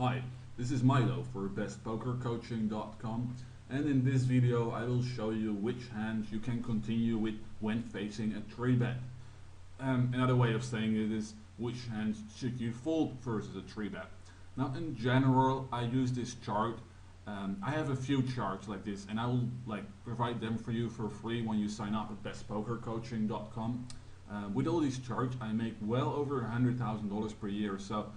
Hi, this is Milo for bestpokercoaching.com, and in this video I will show you which hands you can continue with when facing a 3-bet. Another way of saying it is which hands should you fold versus a 3-bet. Now in general I use this chart. I have a few charts like this and I will provide them for you for free when you sign up at bestpokercoaching.com. With all these charts I make well over $100,000 per year, so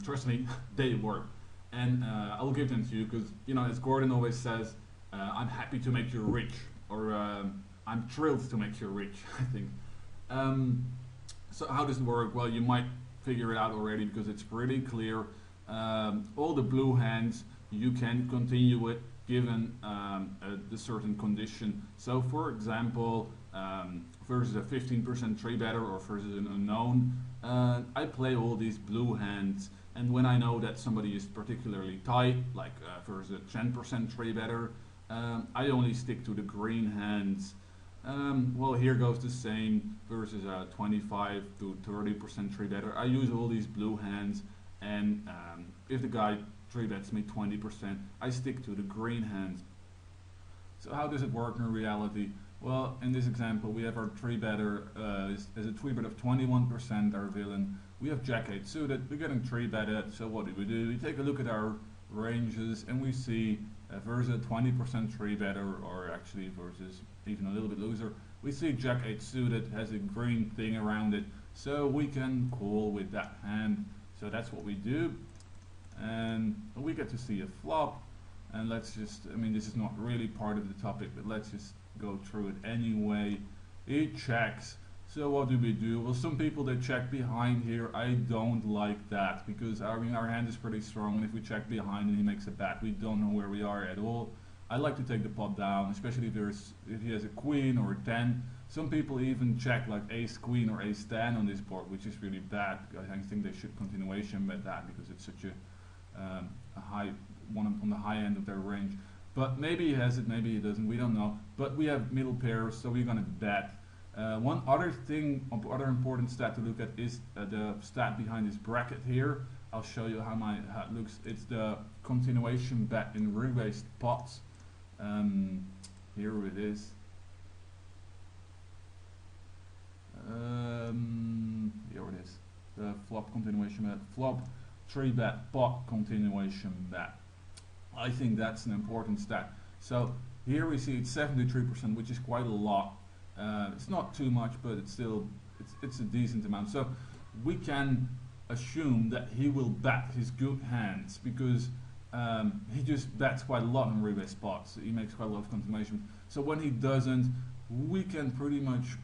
trust me, they work. And I'll give them to you because, as Gordon always says, I'm happy to make you rich, or I'm thrilled to make you rich, I think. So how does it work? Well, you might figure it out already because it's pretty clear. All the blue hands you can continue with given the certain condition. So for example, versus a 15% 3-better or versus an unknown, I play all these blue hands, and when I know that somebody is particularly tight, like versus a 10% 3-better, I only stick to the green hands. Well, here goes the same versus a 25 to 30% 3-better. I use all these blue hands, and if the guy 3-bets me 20%, I stick to the green hands. So how does it work in reality? Well, in this example, we have our 3-better as a 3-bet of 21%, our villain. We have Jack-8 suited, we're getting 3-betted, so what do? We take a look at our ranges and we see versus a 20% 3-better, or actually versus even a little bit looser, we see Jack-8 suited has a green thing around it, so we can call with that hand. So that's what we do, and we get to see a flop. And let's just, this is not really part of the topic, but let's just go through it anyway. He checks. So what do? Well, some people, they check behind here. I don't like that because our hand is pretty strong, and if we check behind and he makes a bet, we don't know where we are at all. I like to take the pot down, especially if he has a queen or a 10. Some people even check like ace queen or ace 10 on this board, which is really bad. I think they should continuation bet that because it's such a high one on the high end of their range. But maybe he has it, maybe he doesn't, we don't know. But we have middle pairs, so we're gonna bet. One other important stat to look at is the stat behind this bracket here. I'll show you how it looks. It's the continuation bet in re-raised pots. Here it is. Here it is. The flop continuation bet, flop 3-bet pot continuation bet. I think that's an important stat. So here we see it's 73%, which is quite a lot. It's not too much, but it's still it's a decent amount. So we can assume that he will bet his good hands because he just bets quite a lot in re-raise spots. He makes quite a lot of continuation. So when he doesn't, we can pretty much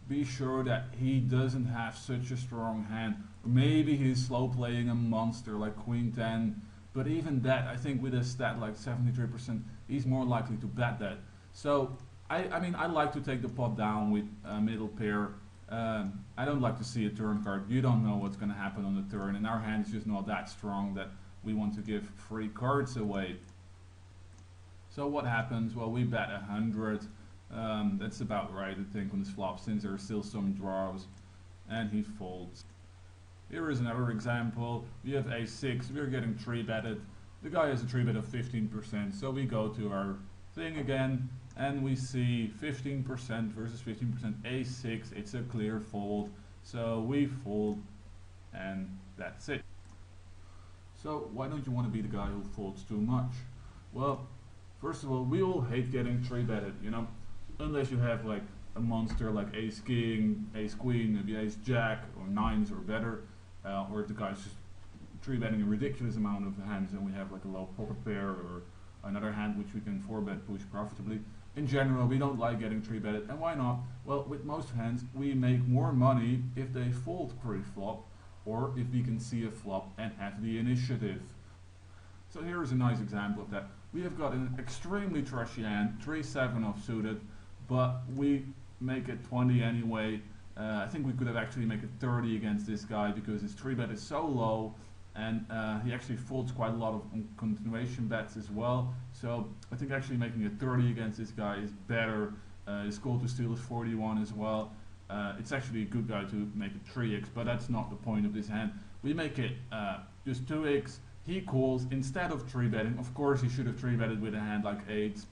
be sure that he doesn't have such a strong hand. Maybe he's slow playing a monster like Queen 10, but even that, I think with a stat like 73%, he's more likely to bet that. So I like to take the pot down with a middle pair. I don't like to see a turn card. You don't know what's going to happen on the turn, and our hand is just not that strong that we want to give free cards away. So what happens? Well, we bet 100. That's about right, I think, on this flop, since there are still some draws, and he folds. Here is another example. We have a6, we're getting 3-betted. The guy has a 3-bet of 15%, so we go to our thing again, and we see 15% versus 15%, a6, it's a clear fold. So we fold, and that's it. So why don't you want to be the guy who folds too much? Well, first of all, we all hate getting 3-betted, unless you have like a monster like ace king, ace queen, maybe ace jack, or 9s or better, or if the guy's just 3-betting a ridiculous amount of hands and we have like a low pocket pair or another hand which we can 4-bet push profitably. In general, we don't like getting 3-betted, and why not? Well, with most hands we make more money if they fold pre-flop, or if we can see a flop and have the initiative. So here is a nice example of that. We have got an extremely trashy hand, 3-7 off suited, but we make it 20 anyway. I think we could have actually made it 30 against this guy because his 3-bet is so low, and he actually folds quite a lot of continuation bets as well. So I think actually making it 30 against this guy is better. His call to steal is 41 as well. It's actually a good guy to make it 3x, but that's not the point of this hand. We make it just 2x, he calls instead of 3-betting. Of course, he should have 3-betted with a hand like 8s.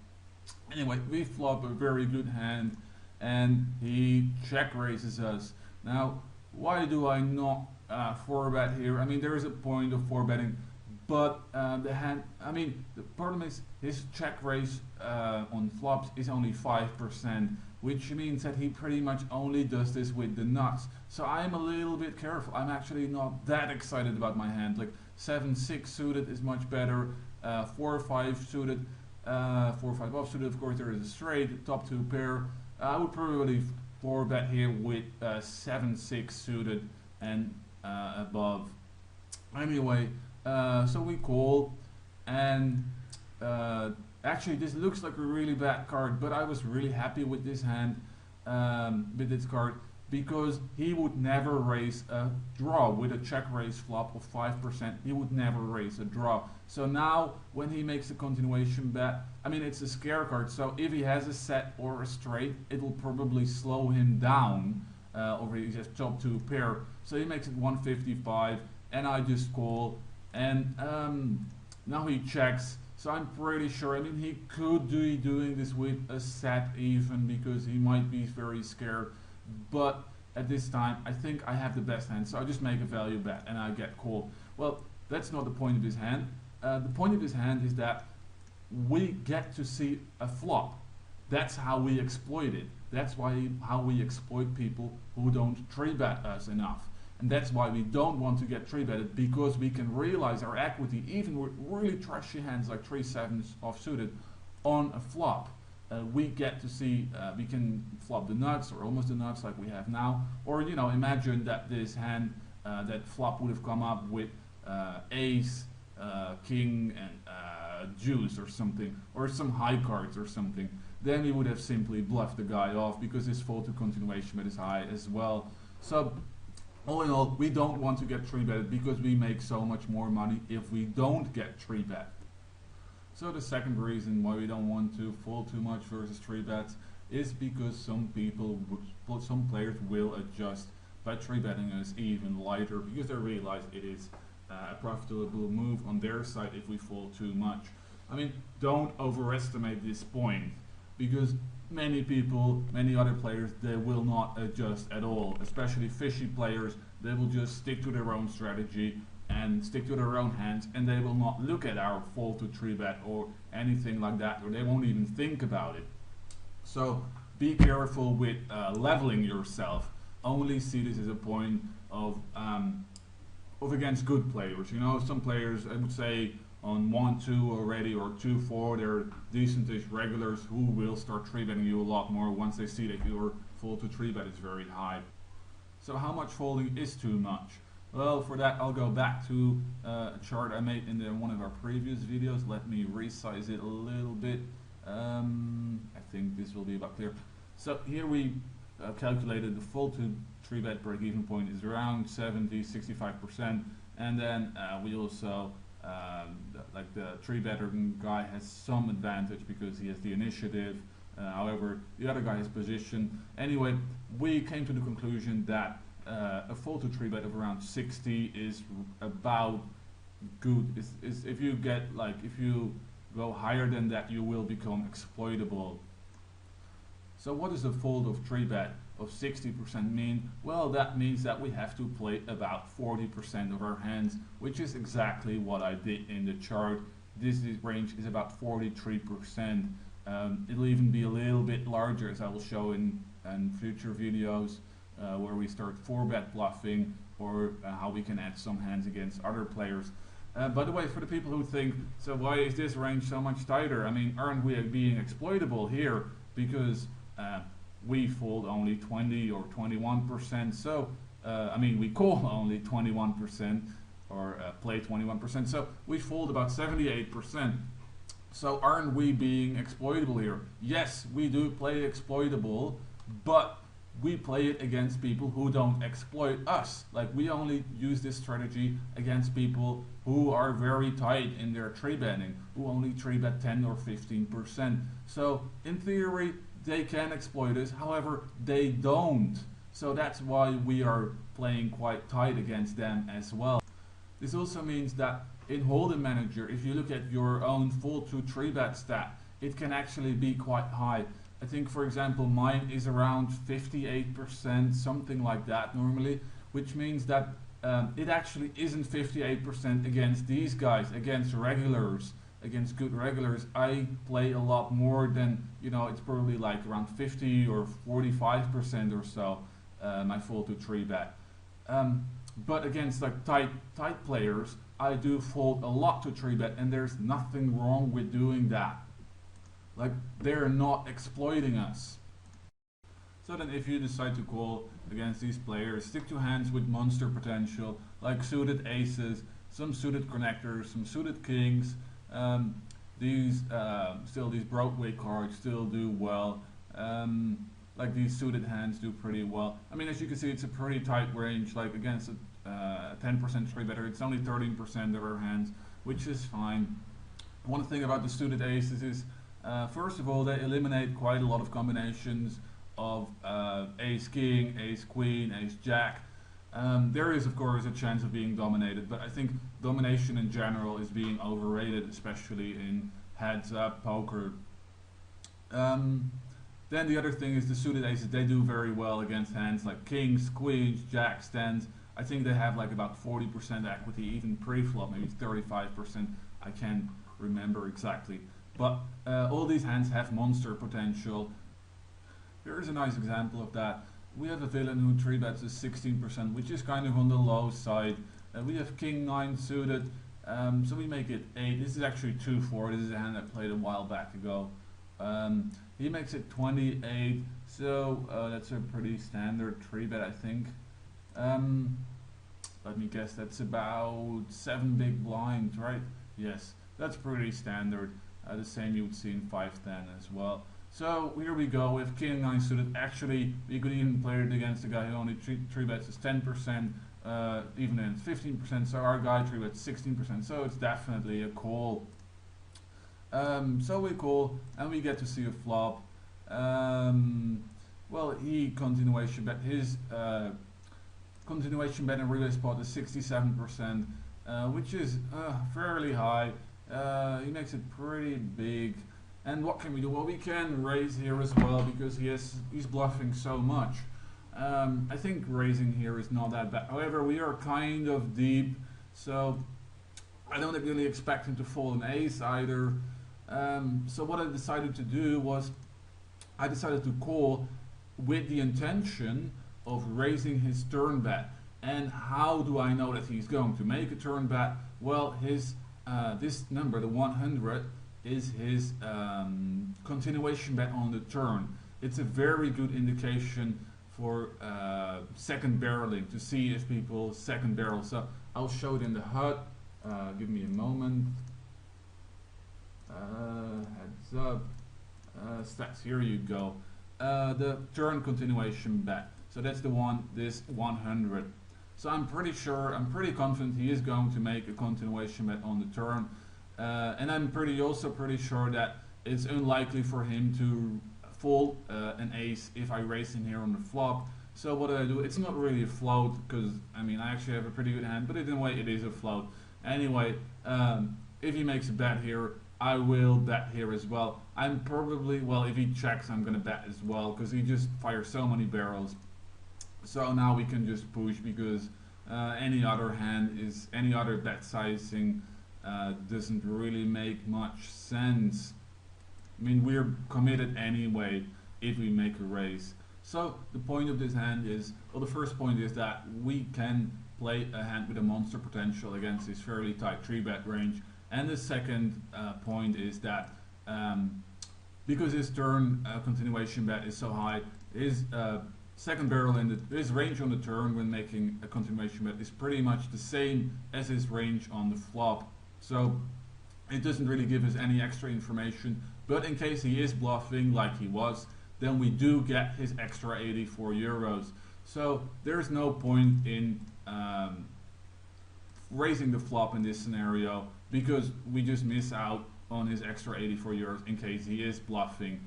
Anyway, we flop a very good hand, and he check raises us. Now, why do I not 4-bet here? I mean, there is a point of 4-betting, but the hand, I mean, the problem is his check raise on flops is only 5%, which means that he pretty much only does this with the nuts. So I'm a little bit careful. I'm actually not that excited about my hand. Like 7-6 suited is much better, 4-5 suited, 4-5 offsuited. Of course, there is a straight, top 2 pair. I would probably 4-bet here with 7-6 suited and above. Anyway, so we call, and actually this looks like a really bad card, but I was really happy with this hand, with this card, because he would never raise a draw with a check raise flop of 5%. He would never raise a draw. So now when he makes a continuation bet, I mean, it's a scare card, so if he has a set or a straight, it will probably slow him down, or he has top 2 pair. So he makes it 155, and I just call, and now he checks. So I'm pretty sure, I mean, he could be doing this with a set even, because he might be very scared. But at this time, I think I have the best hand, so I just make a value bet and I get called. Well, that's not the point of his hand. The point of his hand is that we get to see a flop. That's how we exploit it. That's how we exploit people who don't 3-bet us enough. And that's why we don't want to get 3-betted, because we can realize our equity even with really trashy hands like 3-7s offsuited on a flop. We get to see, we can flop the nuts or almost the nuts like we have now, or you know, imagine that this hand, that flop would have come up with ace, king, and deuce or something, or some high cards or something. Then we would have simply bluffed the guy off, because his fall to continuation bet is high as well. So all in all, we don't want to get 3-betted, because we make so much more money if we don't get 3-bet. So the second reason why we don't want to fold too much versus 3-bets is because some players will adjust by 3-betting us even lighter, because they realize it is a profitable move on their side if we fold too much. I mean, don't overestimate this point, because many people, many other players, they will not adjust at all, especially fishy players. They will just stick to their own strategy and stick to their own hands, and they will not look at our fold to 3-bet or anything like that, or they won't even think about it. So be careful with leveling yourself. Only see this as a point of against good players. You know, some players, I would say on 1-2 already, or 2-4, they're decentish regulars who will start 3-betting you a lot more once they see that your fold to 3-bet is very high. So how much folding is too much? Well, for that I'll go back to a chart I made in one of our previous videos. Let me resize it a little bit. I think this will be about clear. So here we calculated the fold to 3-bet break-even point is around 65%, and then we also like the 3-better guy has some advantage because he has the initiative. However, the other guy has position. Anyway, we came to the conclusion that a fold to 3-bet of around 60 is about good. Is if you get, like, if you go higher than that, you will become exploitable. So what does a fold of 3-bet of 60% mean? Well, that means that we have to play about 40% of our hands, which is exactly what I did in the chart. This range is about 43%. It'll even be a little bit larger, as I will show in future videos, where we start 4-bet bluffing, or how we can add some hands against other players. By the way, for the people who think, so why is this range so much tighter? I mean, aren't we being exploitable here? Because we fold only 20 or 21%. So, I mean, we call only 21%, or play 21%. So we fold about 78%. So aren't we being exploitable here? Yes, we do play exploitable, but we play it against people who don't exploit us. Like, we only use this strategy against people who are very tight in their 3-betting, who only 3-bet 10 or 15%. So in theory, they can exploit us, however, they don't. So that's why we are playing quite tight against them as well. This also means that in Hold'em Manager, if you look at your own fold to 3-bet stat, it can actually be quite high. I think, for example, mine is around 58%, something like that normally, which means that it actually isn't 58% against these guys, against regulars, against good regulars. I play a lot more than, you know, it's probably like around 50 or 45% or so, my fold to 3-bet. But against like tight players, I do fold a lot to 3-bet, and there's nothing wrong with doing that. Like, they're not exploiting us. So then if you decide to call against these players, stick to hands with monster potential, like suited aces, some suited connectors, some suited kings. These Broadway cards still do well. Like these suited hands do pretty well. I mean, as you can see, it's a pretty tight range. Like against a 10% 3-better, it's only 13% of our hands, which is fine. One thing about the suited aces is, first of all, they eliminate quite a lot of combinations of ace king, ace queen, ace jack. There is of course a chance of being dominated, but I think domination in general is being overrated, especially in heads up poker. Then the other thing is the suited aces, they do very well against hands like kings, queens, jacks, tens. I think they have like about 40% equity, even pre-flop, maybe 35%. I can't remember exactly. But all these hands have monster potential. Here is a nice example of that. We have a villain who 3-bets is 16%, which is kind of on the low side. We have king 9 suited, so we make it 8. This is actually 2-4. This is a hand I played a while back ago. He makes it 28, so that's a pretty standard 3-bet, I think. Let me guess, that's about 7 big blinds, right? Yes, that's pretty standard. The same you would see in 5-10 as well. So here we go with king 9 suited. Actually, we could even play it against a guy who only 3-bets is 10%, even then it's 15%. So our guy 3-bets 16%. So it's definitely a call. So we call and we get to see a flop. Well, he continuation bet. His continuation bet in relay spot is 67%, which is fairly high. He makes it pretty big. And what can we do? Well, we can raise here as well because he's bluffing so much. I think raising here is not that bad. However, we are kind of deep, so I don't really expect him to fold an ace either. So what I decided to do was I decided to call with the intention of raising his turn bet. And how do I know that he's going to make a turn bet? Well, his this number, the 100, is his continuation bet on the turn. It's a very good indication for second barreling, to see if people second barrel. So I'll show it in the HUD. Give me a moment. Heads up. Stats, here you go. The turn continuation bet. So that's the one, this 100. So I'm pretty sure, I'm pretty confident he is going to make a continuation bet on the turn. And I'm also pretty sure that it's unlikely for him to fold an ace if I raise him here on the flop. So what do? It's not really a float, because I mean I actually have a pretty good hand, but in a way it is a float. Anyway, if he makes a bet here, I will bet here as well. I'm probably, well, if he checks, I'm gonna bet as well, because he just fires so many barrels. So now we can just push, because any other bet sizing doesn't really make much sense. I mean, we're committed anyway if we make a raise. So the point of this hand is, well, the first point is that we can play a hand with a monster potential against this fairly tight 3-bet range. And the second point is that because his turn continuation bet is so high, his second barrel in his range on the turn when making a continuation bet is pretty much the same as his range on the flop. So it doesn't really give us any extra information, but in case he is bluffing like he was, then we do get his extra 84 euros. So there's no point in raising the flop in this scenario, because we just miss out on his extra 84 euros in case he is bluffing.